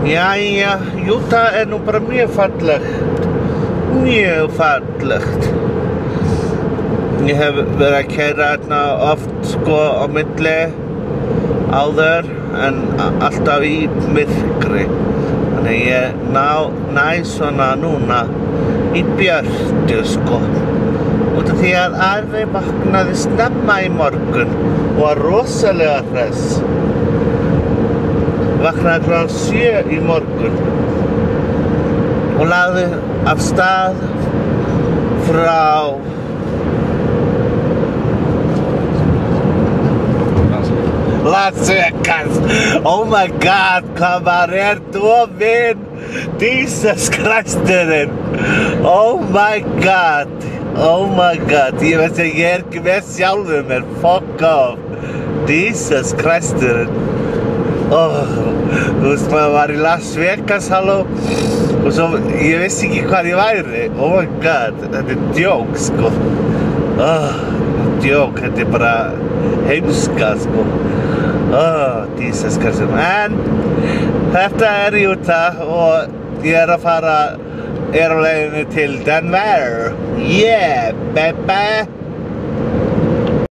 Jæja, Utah nú bara mjög fallegt. Mjög fallegt. Ég hef verið að keyra þarna oft á milli áður en alltaf í myrkri. Þannig ég næ svona núna í björtu Út af því að Ari vaknaði snemma í morgun og var rosalega hress. Vaknaði klukkan 7 í morgun og lagði af stað frá Las Vegas. Oh my god, hvað maður dofinn. Jesus Kristurinn. Oh my god. Oh my god. Ég veist að ég ekki með sjálfur mér. Fuck off. Jesus Kristurinn. Þú veist, maður var í Las Vegas, halló. Og svo, ég vissi ekki hvað ég væri. Oh my god. Þetta djók, djók, þetta bara heimska, Jesus Kristur. En þetta Utah og ég að fara á leiðinni til Denver. Yeah, baby!